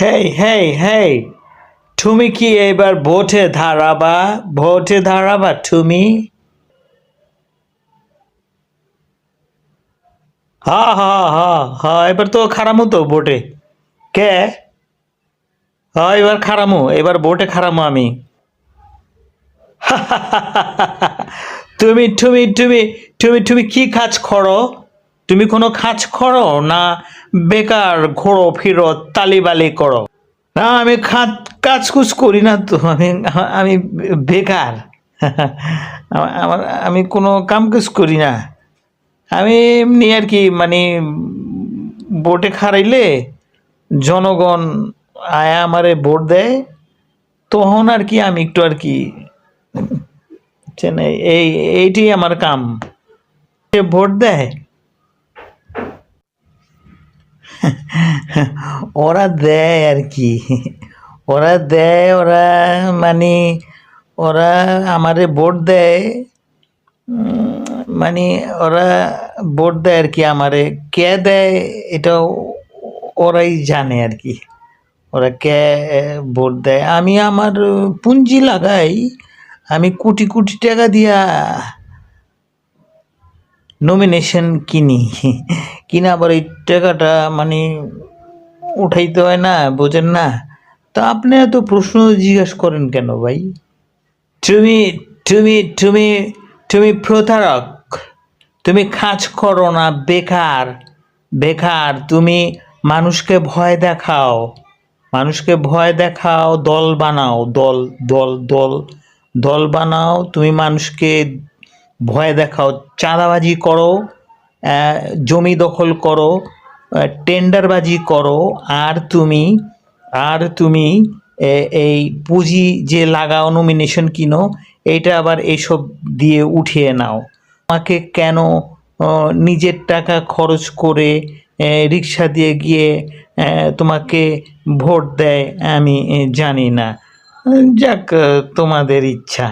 হেই হেই হেই, তুমি কি এবার ভোটে দাঁড়াবা তুমি? হা হা হা হা, এবার তো খারামু তো ভোটে। কে? হ্যাঁ, এবার খারামু, এবার ভোটে খারামু আমি। তুমি তুমি তুমি তুমি কি কাজ করো? তুমি কোনো কাজ করো না বেকার ঘোরো ফিরো তালিবালি করো? না, আমি কাজ কুজ করি না তো, আমি বেকার। আমার আমি কোনো কাম কাজ করি না। আমি এমনি আর কি, মানে ভোটে খারাইলে জনগণ আয়া আমারে ভোট দেয়, তখন আর কি আমি একটু আর কি এই এইটাই আমার কাম। সে ভোট দেয়, ওরা দেয় আর কি, ওরা দেয়, ওরা মানে ওরা আমারে ভোট দেয়। মানে ওরা ভোট দেয় আর কি আমারে। কে দেয় এটা ওরাই জানে আর কি। ওরা কে ভোট দেয়, আমি আমার পুঁজি লাগাই। আমি কোটি কোটি টাকা দিয়া নমিনেশন কিনি, কিনা আবার এই টাকাটা মানে উঠাইতে হয় না, বোঝেন না? তা আপনি এত প্রশ্ন জিজ্ঞাসা করেন কেন ভাই? তুমি তুমি তুমি তুমি প্রতারক। তুমি কাজ করো না, বেকার বেকার। তুমি মানুষকে ভয় দেখাও, মানুষকে ভয় দেখাও, দল বানাও, দল দল দল দল বানাও। তুমি মানুষকে ভয় দেখাও, চাঁদাবাজি করো, জমি দখল করো, টেন্ডারবাজি করো। আর তুমি আর তুমি এই পুঁজি যে লাগাও, নমিনেশন কিনো, এইটা আবার এইসব দিয়ে উঠিয়ে নাও। আমাকে কেন নিজের টাকা খরচ করে রিক্সা দিয়ে গিয়ে তোমাকে ভোট দেয় আমি জানি না। যাক, তোমাদের ইচ্ছা।